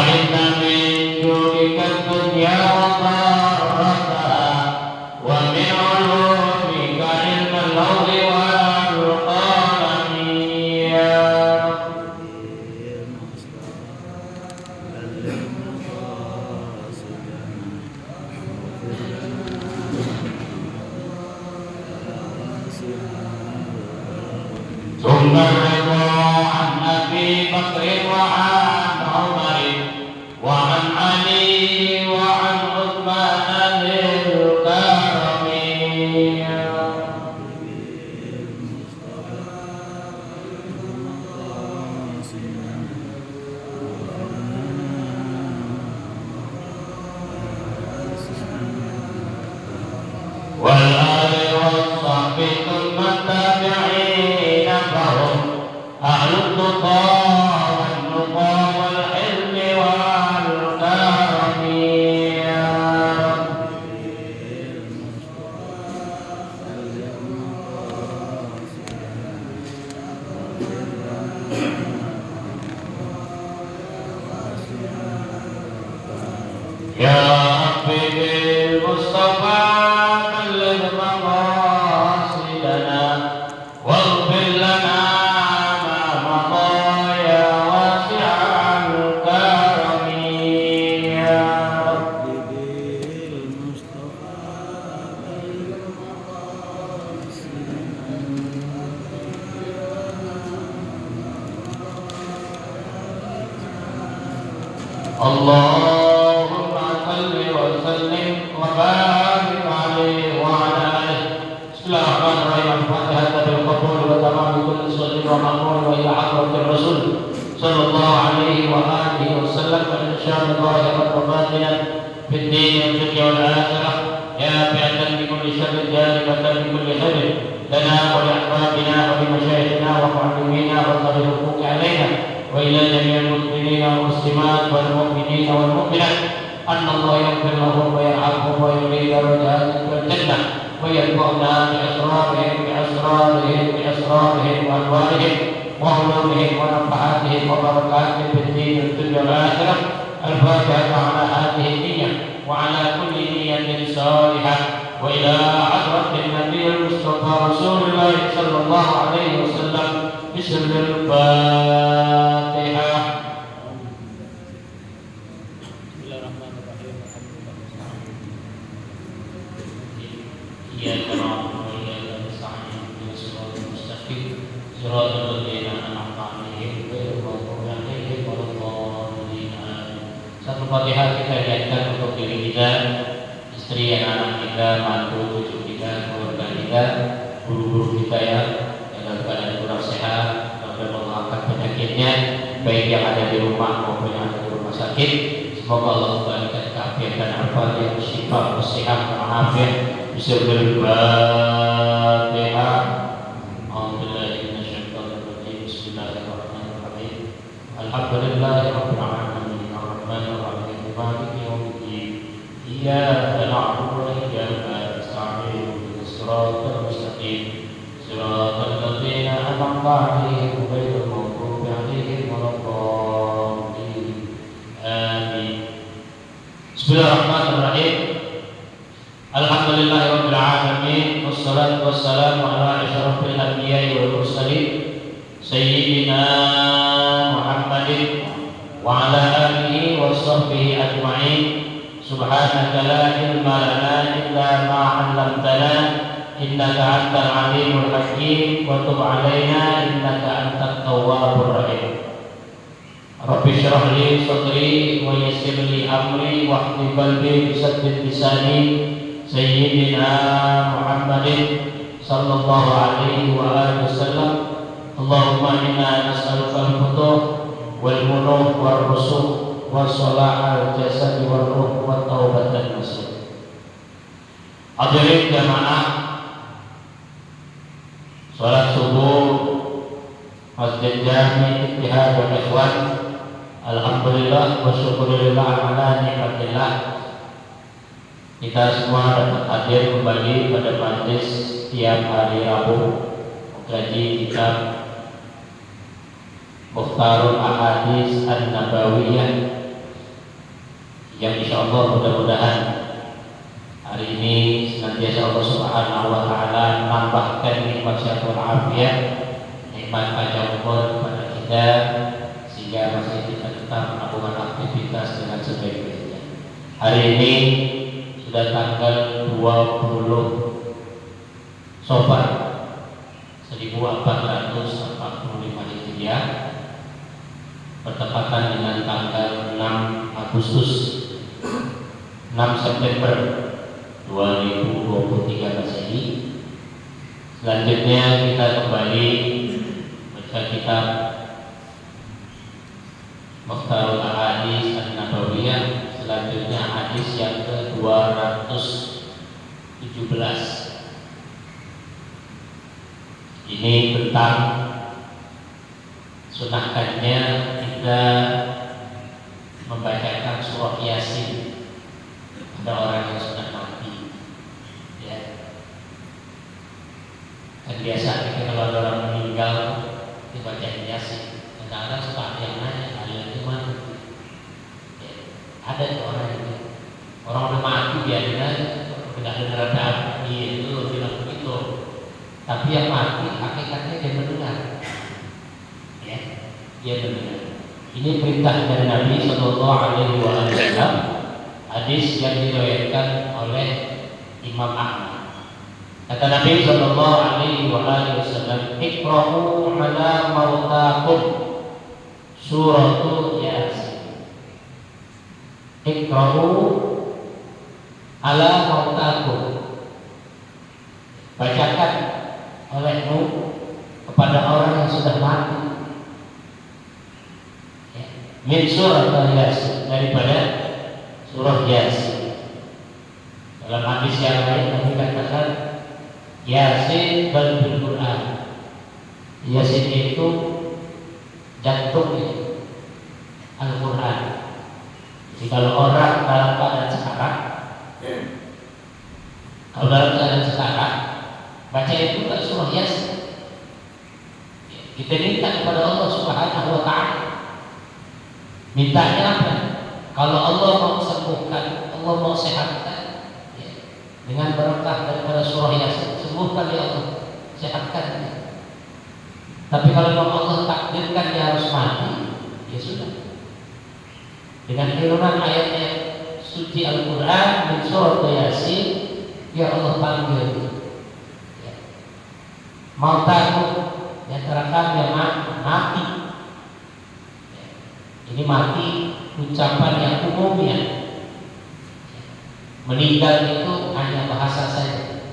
inna min judika dunya wa barakataha wa min ulumika ilmal lawhi wal qalami ya Summa ridha an Abi Bakr wa an Umar wa an Ali wa an Uthman lil karami wal ali was sahbi thumma tabi'in fahum ahlul tuqa wal nuqa wal ilmi wal karami ya Rabbi bil Mustafa balligh maqasidana waghfir lana ma madha ya wasi'al karami ya Rabbi bil Mustafa balligh maqasidana Allahumma salli wa sallim wa barik alaihi wa ala alihi Bismillahirrahmanirrahim Al-Fatihah bil qabul wa tamam kulli sunnah wa ma'mul wa ila hadratir rasul sallallahu alaihi wa alihi wa sallam wa insyaallah ya rabbal batin fid din wal dunya wal akhirah ya bi'atan bi kulli sharrin jalibatan bi kulli khairin lana wa li ahbabina wa li mashayikhina wa mu'allimina wa qadri huquqi alaina wa ila jami'il muslimina wal muslimat wal mu'minina wal mu'minat anna Allah yaghfir lahum wa yarhamhum wa yu'li darajatihim fil jannah wa yarfa'na bi asrarihim wa anwarihim wa ulumihim wa nafahatihim wa barakatihim fid din wad dunya wal akhirah al-fatihah ala hadhihi niyyah wa ala kulli niyyatin salihah wa ila hadratin nabiyil mustafa rasulillah sallallahu alaihi wasallam bismillahil fatihah إياك نعبد وإياك نستعين اهدنا الصراط المستقيم صراط الذين أنعمت عليهم غير المغضوب عليهم ولا الضالين آمين. Satu Fatihah kita niatkan untuk diri kita, istri, anak kita, mantu, cucu kita, keluarga kita, guru-guru kita ya, dalam keadaan kurang sehat, dan mengangkat penyakitnya, baik yang ada di rumah maupun yang ada di rumah sakit. Semoga Allah memberikan keafiatan al-Fatihah, syifa, kesehatan, afiat. Bismillahirrahmanirrahim. A'udzubillahi minasyaitonir rajim. Bismillahirrahmanirrahim. Alhamdulillahirabbil alamin. Arrahmanir rahim. Maliki yaumiddin. Iyyaka na'budu wa iyyaka nasta'in. Ihdinas siratal mustaqim. Siratal ladzina an'amta 'alaihim ghairil maghdubi 'alaihim waladdallin. Amin. Bismillahirrahmanirrahim. Alhamdulillahirabbil alamin wassalatu wassalamu ala asyrafil anbiya'i wal mursalin sayyidina Muhammadin wa ala alihi wa sahbihi ajma'in. Subhanaka la ilma lana illa ma 'allamtana innaka antal alimul hakim wa tub 'alaina innaka antat tawwabur rahim. Rabbi shrah li sadri wa yassir li amri wahdid qalbi bisaddid lisani Sayyidina Muhammadin sallallahu alaihi wa alihi wasallam. Allahumma inna nas'aluka al-futuh wal munuh wal rusuh wa salahal jasad wal ruh wa taubatan nasuh. Hadirin jamaah salat subuh Masjid Jami Ittihad wal Ikhwan. Alhamdulillah wa syukurillah ala nikmatillah. Kita semua dapat hadir kembali pada majlis tiap hari Rabu mengkaji kitab Mukhtarul Ahadits An-Nabawiyah yang insya Allah mudah-mudahan hari ini senantiasa Allah Subhanahu wa Ta'ala menambahkan nikmat sehat walafiat, nikmat panjang umur kepada kita sehingga masih kita tetap melakukan aktivitas dengan sebaik-baiknya. Hari ini sudah tanggal 20 Safar 1445 Hijriah, bertepatan dengan tanggal 6 Agustus 6 September 2023 Masehi. Selanjutnya kita kembali baca kitab Mukhtarul Ahadits An-Nabawiyah. Selanjutnya hadis yang ke-217. Ini tentang sunahkannya kita membacakan surah Yasin pada orang yang sudah mati. Ya. Dan biasa kita kalau ada orang meninggal dibacain Yasin. Kadang-kadang suka ada yang nanya, kalian itu mana? Ya. Ada orang itu, orang udah mati biarin aja, tidak dengar ada itu bilang begitu. Tapi yang mati hakikatnya dia mendengar, ya, dia mendengar. Ini perintah dari Nabi Sallallahu Alaihi Wasallam, hadis yang diriwayatkan oleh Imam Ahmad. Kata Nabi Sallallahu Alaihi Wasallam, "Iqra'u ala mautakum suratul Yasin." Iqra'u ala mautakum, bacakan olehmu kepada orang yang sudah mati, ya. Min surah Yasin, daripada surah Yasin. Dalam hadis yang lain Nabi katakan Yasin dan Al-Quran. Yasin itu jantungnya Al-Quran. Jadi kalau orang dalam keadaan sekarang, baca itu juga surah Yasin. Kita minta kepada Allah Subhanahu wa Ta'ala. Mintanya apa? Kalau Allah mau sembuhkan, Allah mau sehatkan, ya, dengan berkah daripada surah Yasin, sembuhkan ya Allah, sehatkan ya. Tapi kalau Allah takdirkan dia harus mati, ya sudah. Dengan turunan ayatnya suci Al-Quran dan surah Yasin, ya Allah panggil. Mau takut di antara kami yang mati. Ini mati ucapan yang umumnya. Meninggal itu hanya bahasa saja.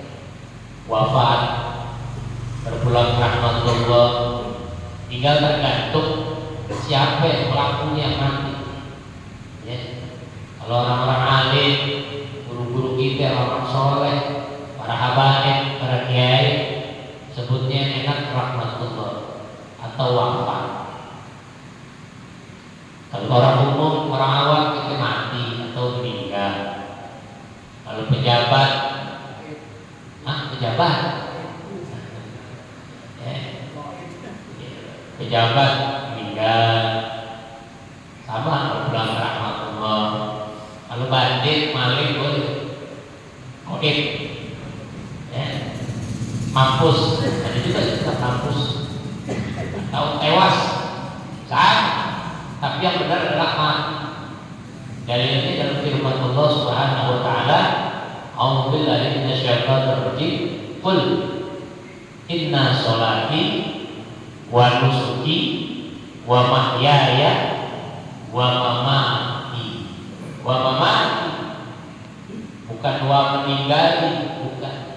Wafat, berpulang rahmatullah. Tinggal tergantung siapa yang pelakunya mati. Ya. Kalau orang-orang alim, guru-guru kita, orang soleh, para habaib, para kiai, sebutnya enak rahmatullah atau wafat. Kalau orang umum, orang awam kita mati atau meninggal. Kalau pejabat, pejabat, pejabat meninggal, sama berpulang rahmatullah. Kalau bandit, maling boleh, kodit, mampus, ada juga tetap mampus atau tewas, sama. Tapi yang benar adalah mati. Dalilnya dalam firman Allah Subhanahu wa Ta'ala, "A'udzubillahi minasyaitonir rajim. Qul inna sholati wa nusuki wa mahyaya wa mamati." Wa mamati bukan wa meninggali, bukan.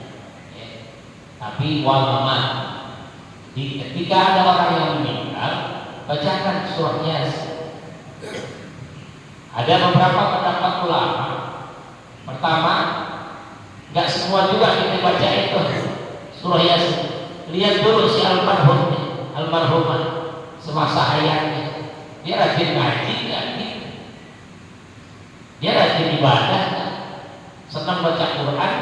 Tapi wa mamati. Jadi ketika ada orang yang meninggal, bacakan surah Yasin. Ada beberapa pendapat ulama. Pertama, nggak semua juga kita baca itu surah Yasin. Lihat dulu si almarhumah semasa hayatnya. Dia rajin ngaji, dia rajin ibadah, senang baca Quran.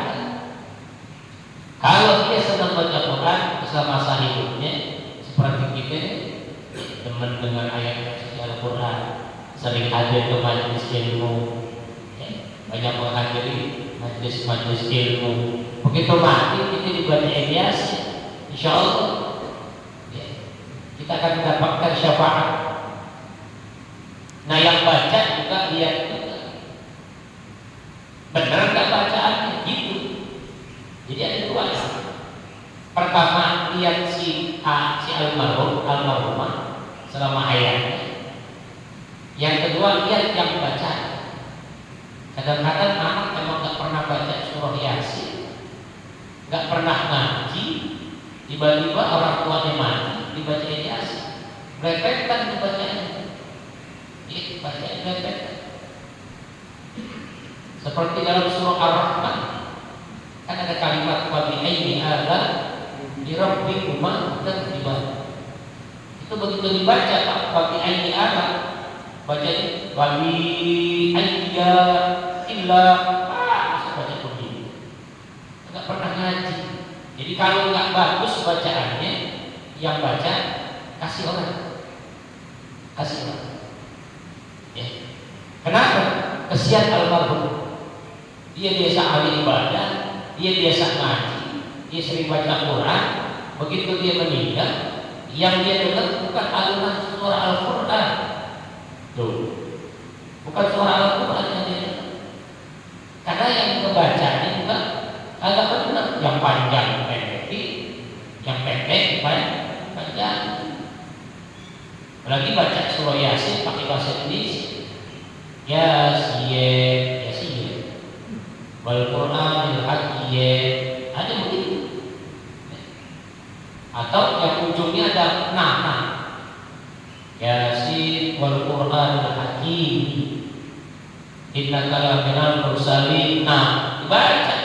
Kalau dia senang baca Quran semasa hidupnya, seperti kita demen dengan ayat suci Al-Quran, sering hadir ke majelis ilmu, banyak menghadiri majlis-majlis ilmu. Begitu mati kita dibaca Yasin, insya Allah ya, kita akan mendapatkan syafaat. Nah yang baca juga lihat juga benar nggak bacaannya gitu. Jadi ada dua. Pertama lihat si almarhumah selama hayatnya. Yang kedua lihat yang baca. Kadang-kadang anak memang nggak pernah baca surah Yasin, nggak pernah ngaji, tiba-tiba orang tuanya mati dibaca Yasin, repetan dibacanya, baca repetan. Seperti dalam surah Ar-Rahman kan ada kalimat wa bi ayyi ala li rabbikuma tadziban. Itu begitu dibaca wa bi ayyi ala baca wa bi ayya illa masuk baca begini. Enggak pernah ngaji. Jadi kalau enggak bagus bacaannya, yang baca kasih orang. Kasih orang. Ya. Kenapa? Kesian almarhum. Dia biasa ahli ibadah, dia biasa ngaji, dia sering baca Quran. Begitu dia meninggal, yang dia dengar bukan alunan surah Al-Quran. Tuh, bukan surah Al-Quran yang dia dengar. Karena yang kebacanya juga agak benar. Yang panjang pendek, yang pendek panjang. Apalagi baca surah Yasin pakai bahasa Indonesia. Yasin, wal Qur'anil Hakim, ada begitu. Atau yang ujungnya ada nama. Yasin wal Qur'anil Hakim, innaka laminal mursalin. Nah, dibaca.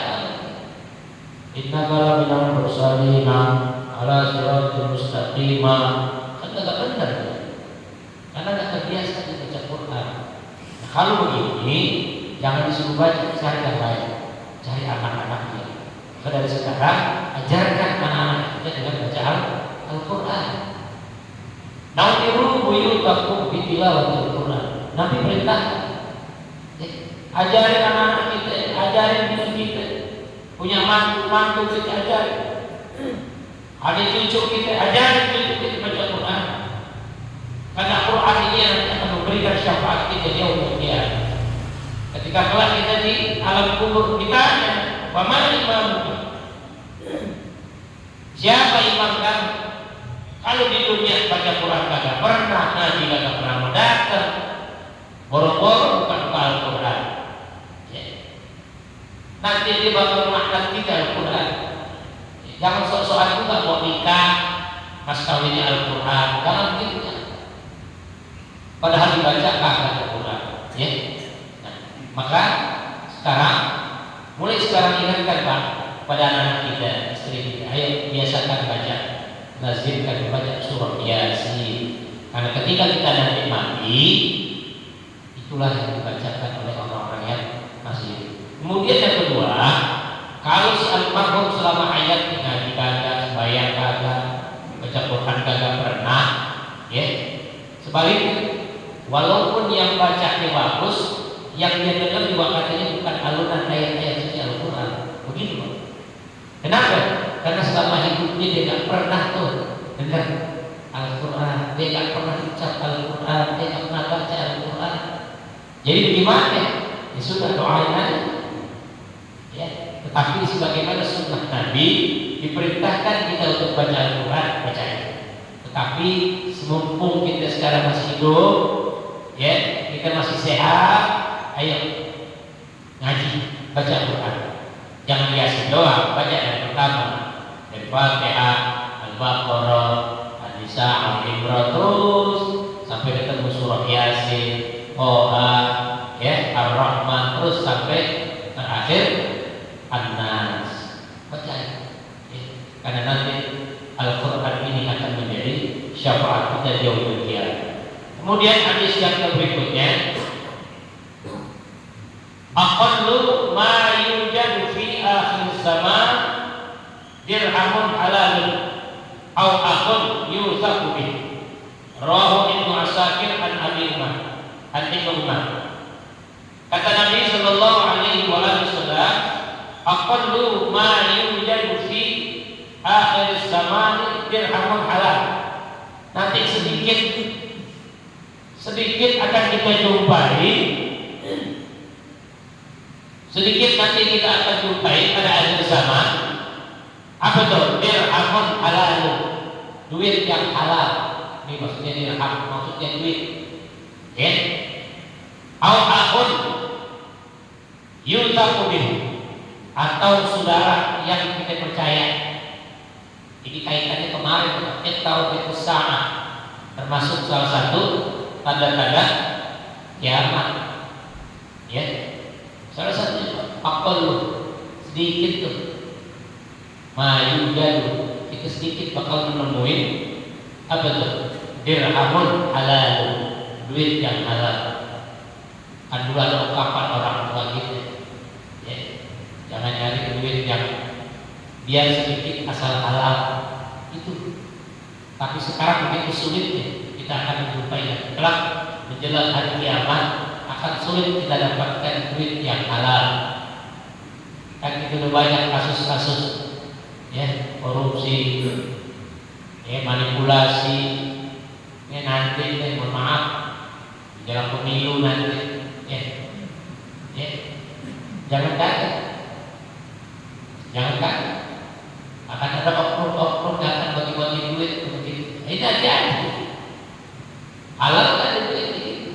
Innaka laminal mursalin ala siratal mustaqim. Kan enggak benar. Karena enggak terbiasa baca Quran. Nah, kalau begini jangan disuruh baca, cari yang lain, cari anak-anaknya. Maka dari sekarang ajarkan anak-anak kita dengan bacaan Al-Quran. Nawiru buyutakum bitilawatil Quran. Nabi perintah, ajarin anak-anak kita, ajarin diri kita. Punya mantu kita ajarin. Ada cucu kita, ajarin cucu kita baca Quran. Karena Quran ini yang akan memberikan syafaat kita di yaumul qiyamah. Ketika kelak kita di alam kubur ditanya, wa man imamuka? Siapa imam kamu? Kalau di dunia baca Quran kagak pernah, ngaji kagak pernah mendatang, boro-boro bukan Al-Quran. Ya. Nanti dia bakal mengangkat kita Al-Quran. Jangan sok-sokan juga mau nikah, mas kawinnya Al-Quran, jangan begitu. Padahal dibaca kagak Al-Quran. Ya. Maka mulai sekarang ingatkan Pak pada anak kita, istri kita, ayo biasakan baca, lazimkan baca surah Yasin. Karena ketika kita nanti mati, itulah yang dibacakan oleh orang-orang yang masih hidup. Kemudian yang kedua, kalau si almarhum selama hayat ngaji kagak, sembahyang kagak, baca Quran kagak pernah, ya. Sebaliknya, walaupun yang bacanya bagus, yang dia dengar juga katanya bukan alunan ayat-ayat suci Al-Quran. Begitu Pak. Kenapa? Karena selama hidupnya dia tidak pernah tuh dengar Al-Quran, dia tidak pernah ucap Al-Quran, dia tidak pernah baca Al-Quran. Jadi bagaimana? Ya sudah, doain aja. Ya. Tetapi sebagaimana sunnah Nabi diperintahkan kita untuk baca Al-Quran, baca. Tetapi semumpung kita sekarang masih hidup, ya, kita masih sehat, ayo ngaji, baca Al-Quran. Jangan Yasin doang, baca yang pertama dari Fatihah, Al-Baqarah, An-Nisa, Al-Imran, terus sampai ketemu surah Yasin, Toha, ya, Ar-Rahman, terus sampai terakhir An-Nas. Baca ya. Karena nanti Al-Quran ini akan menjadi syafaat kita di yaumul qiyamah. Kemudian hadis yang berikutnya, aqallu ma yujadu fi akhir zaman dirhamun halalun aw akhun yuzaku bih. Rawahu Ibnu Asakir an Abi Umar. Kata Nabi Sallallahu Alaihi Wasallam, aqallu ma yujadu fi akhir zaman dirhamun halal. Nanti sedikit akan kita jumpai, pada akhir zaman. Apa tuh? Dirhamun halal, duit yang halal. Ini maksudnya dirham, maksudnya duit. Ya. Au akhun yutaku bihi, atau saudara yang kita percaya. Ini kaitannya kemarin tahu sama, termasuk salah satu tanda-tanda kiamat. Ya, salah satunya akal sedikit tuh, maju jadu kita sedikit bakal menemuin apa tuh? Dirhamun halal, duit yang halal. Kan dulu ada ungkapan orang tua gitu. Jangan nyari duit yang biar sedikit asal halal itu. Tapi sekarang begitu sulitnya kita akan menjumpai kelak menjelang hari kiamat akan sulit kita dapatkan duit yang halal. Kan itu banyak kasus-kasus ya, korupsi, ya, manipulasi. Ya nanti mohon maaf menjelang pemilu nanti ya, jangan kaget. Jangan kan akan ada oknum-oknum yang akan bagi-bagi duit begitu. Ini aja halal kan duit itu.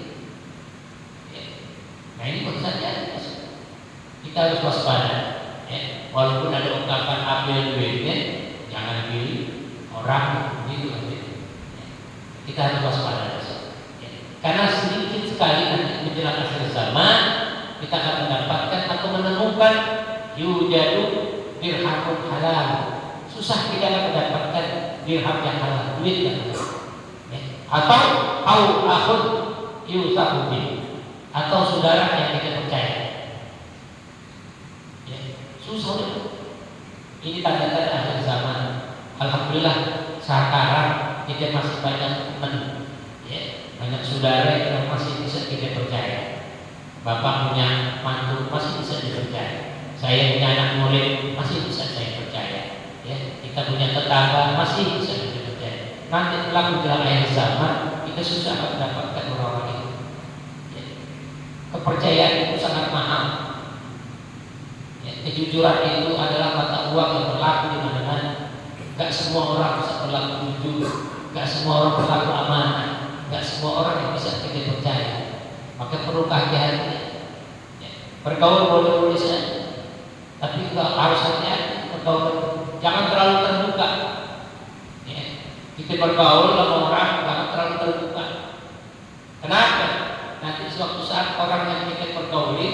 Nah ini baru saja kita harus waspada. Ya. Walaupun ada ungkapan ambil duitnya, jangan pilih orang begitu. Kita harus waspada. Ya. Karena sedikit sekali nanti menjelang akhir zaman kita akan mendapatkan atau menemukan yujadu dirhamun halal. Susah kita mendapatkan dirham yang halal, duit yang halal. Ya. Atau akhun yusahubi, atau saudara yang kita percaya. Ya. Susah itu. Ini tanda-tanda akhir zaman. Alhamdulillah sekarang kita masih banyak teman, ya, banyak saudara yang masih bisa kita percaya. Bapak punya mantu masih bisa dipercaya. Saya punya anak murid masih bisa saya percaya. Ya, kita punya tetangga masih bisa kita percaya. Nanti setelah menjelang akhir zaman kita susah mendapatkan orang-orang itu. Ya. Kepercayaan itu sangat mahal. Ya, kejujuran itu adalah mata uang yang berlaku di mana-mana. Gak semua orang bisa berlaku jujur, gak semua orang berlaku amanah, gak semua orang yang bisa kita percaya. Maka perlu hati-hati. Ya. Bergaul boleh-boleh saja. Tapi juga harus hati-hati bergaul, jangan terlalu terbuka. Ya. Kita bergaul sama orang jangan terlalu terbuka. Kenapa? Nanti suatu saat orang yang kita pergauli,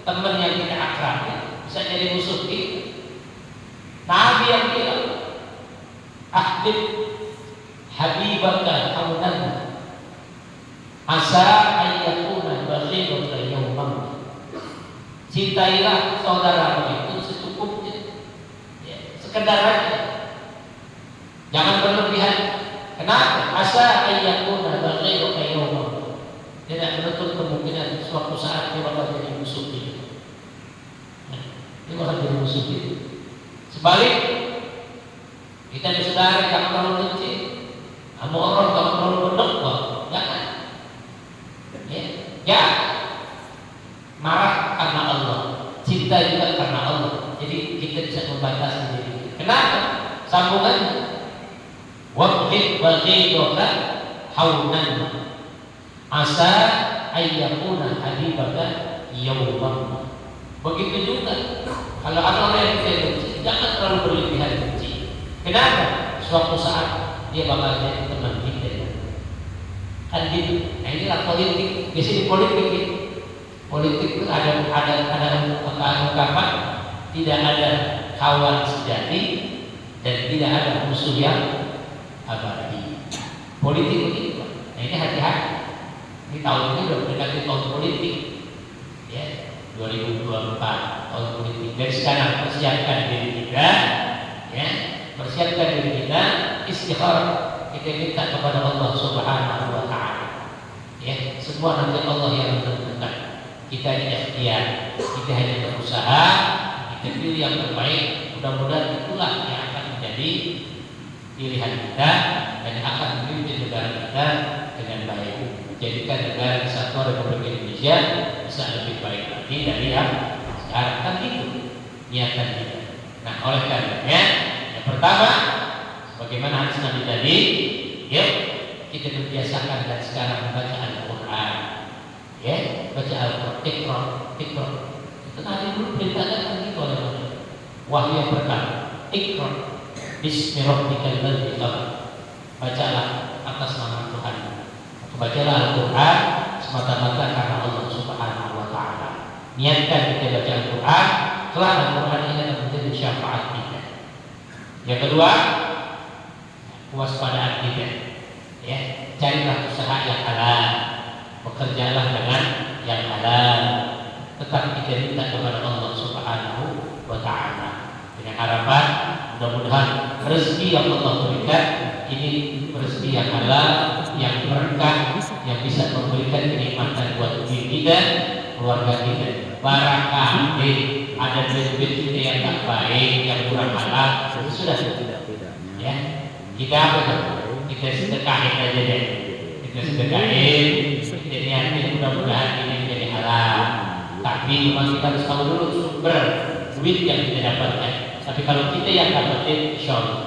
teman yang kita akrabi, bisa jadi musuh kita. Nabi yang bilang, "Ahdib habibaka haunan, asa ayyakuna baghidaka yawman." Cintailah saudaramu itu secukupnya, ya, sekedar aja, jangan berlebihan. Kenapa? Asa ayyakuna baghidaka yawman. Tidak menutup kemungkinan suatu saat dia bakal jadi musuh kita. Nah, dia bakal jadi musuh kita. Sebalik, kita di saudara jangan terlalu benci, kamu orang jangan terlalu berdekwa, jangan. Ya, marah karena Allah, cinta juga karena Allah. Jadi kita bisa membatasi diri. Kenapa? Sambungannya, wabhid baghidaka haunan, asa ayyakuna habibaka yawman. Begitu juga kalau ada orang yang kita benci, jangan terlalu berlebihan benci. Kenapa? Suatu saat dia bakal jadi teman kita. Kan gitu. Nah inilah politik. Di sini politik itu. Politik itu ada ungkapan tidak ada kawan sejati dan tidak ada musuh yang abadi. Politik begitu. Nah ini hati-hati. Ini tahun ini sudah mendekati tahun politik, ya, 2024 tahun politik. Dari sekarang persiapkan diri kita, ya, persiapkan diri kita, istikharah. Kita minta kepada Allah Subhanahu wa Ta'ala. Ya, semua nanti Allah yang menentukan. kita ikhtiar, kita hanya berusaha, kita pilih yang terbaik. Mudah-mudahan itulah yang akan menjadi pilihan kita dan akan memimpin negara kita dengan baik, menjadikan negara kesatuan Republik Indonesia bisa lebih baik lagi dari yang sekarang. Kan itu niatan kita. Nah, oleh karenanya yang pertama, bagaimana hadis Nabi tadi, ya kita membiasakan dan sekarang membaca Al-Quran, ya baca Al-Quran, Iqra. Itu tadi dulu perintahkan kan gitu oleh Allah. Wahyu yang pertama, Iqra bismi rabbikal ladzi khalaq. Bacalah atas nama Tuhan. Bacalah Al-Quran semata-mata karena Allah Subhanahu wa taala. Niatkan kita baca Al-Quran, kelak Al-Quran ini akan menjadi syafaat kita. Yang kedua, kewaspadaan kita. Ya, carilah usaha yang halal, bekerjalah dengan yang halal. Tetap kita minta kepada Allah Subhanahu wa taala dengan harapan mudah-mudahan rezeki yang Allah berikan ini rezeki yang halal, yang berkah, yang bisa memberikan kenikmatan buat diri kita, keluarga kita. Barangkali ada duit kita yang tak baik, yang kurang halal, sudah. Ya, kita apa tuh? Kita sedekahin aja deh. Kita sedekahin. Kita niatin mudah-mudahan ini menjadi halal. Tapi memang kita harus tahu dulu sumber duit yang kita dapatkan. Tapi kalau kita yang dapatin, insya Allah,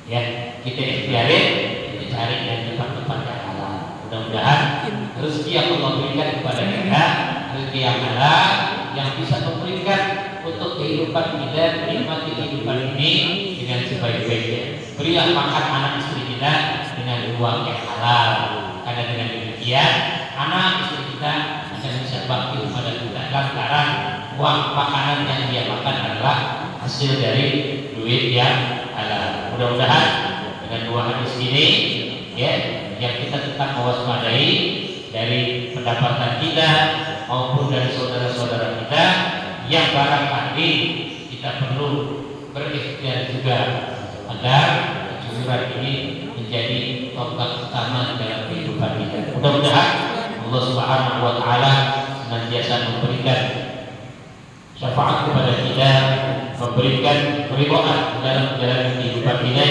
ya kita ikhtiarin, kita cari dari tempat-tempat yang halal. Mudah-mudahan rezeki yang Allah berikan kepada kita, rezeki yang halal, yang bisa memberikan untuk kehidupan kita, menikmati kehidupan ini dengan sebaik-baiknya. Berilah makan anak istri kita dengan uang yang halal. Karena dengan demikian, anak istri kita akan bisa bakti kepada kita. Lantaran uang makanan yang dia makan adalah hasil dari duit yang halal. Mudah-mudahan dengan dua hadis ini, ya, yang kita tetap mewaspadai dari pendapatan kita maupun dari saudara-saudara kita yang barangkali kita perlu berikhtiar juga agar kejujuran ini menjadi tonggak utama dalam kehidupan kita. Mudah-mudahan Allah Subhanahu wa taala senantiasa memberikan syafaat kepada kita, memberikan keridhaan dalam menjalani kehidupan ini,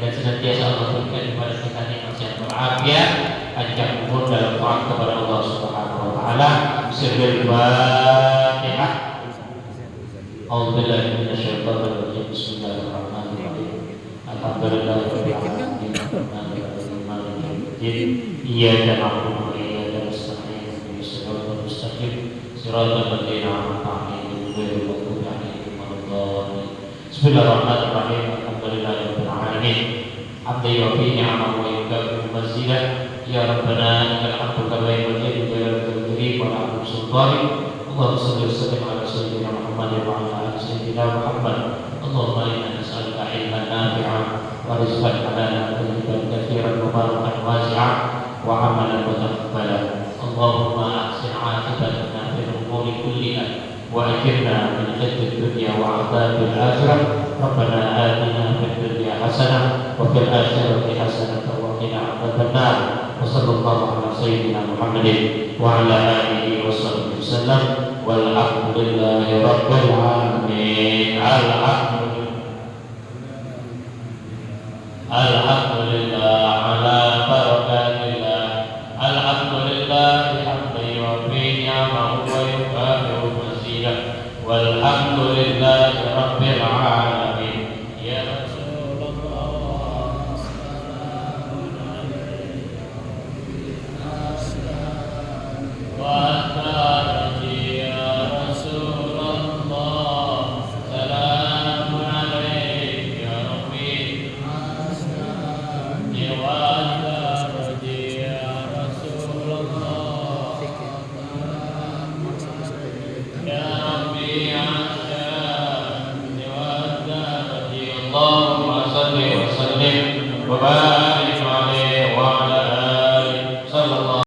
dan senantiasa Allah berikan kepada kita nikmat yang beraafiat, panjang umur dalam taat kepada Allah Subhanahu wa taala. Bismillahirrahmanirrahim. A'udzubillahi minasyaitonir rajim. Bismillahirrahmanirrahim. Alhamdulillahirabbil alamin. Iyyaka na'budu wa iyyaka nasta'in. Ihdinas siratal mustaqim. Siratal ladzina an'amta 'alaihim ghairil maghdubi 'alaihim waladdallin. Bismillahirrahmanirrahim. Alhamdulillahirabbil alamin. Hamdan yu'affi ni'amahu wa yukafi mazidah. Ya Rabbana lakal hamdu kama yanbaghi li jalali wajhika wa 'azimi sultanik. Allahumma shalli wa sallim ala sayyidina Muhammad wa ala ali sayyidina Muhammad. Allahumma inna nas'aluka 'ilman nafi'an wa rizqan halalan wa rizqan katsiran mubarakan wasi'an wa 'amalan mutaqabbalan. Allahumma ahsin 'aqibatana fil umuri kulliha wa ajirna min khizyi dunya wa 'adzabil akhirah. Rabbana atina fid dunya hasanah wa fil akhirati hasanah wa qina 'adzabannar. Wa sallallahu ala sayyidina Muhammadin wa ala alihi wa sahbihi wasallam. Walhamdulillahi rabbil alamin. Alhamdulillah.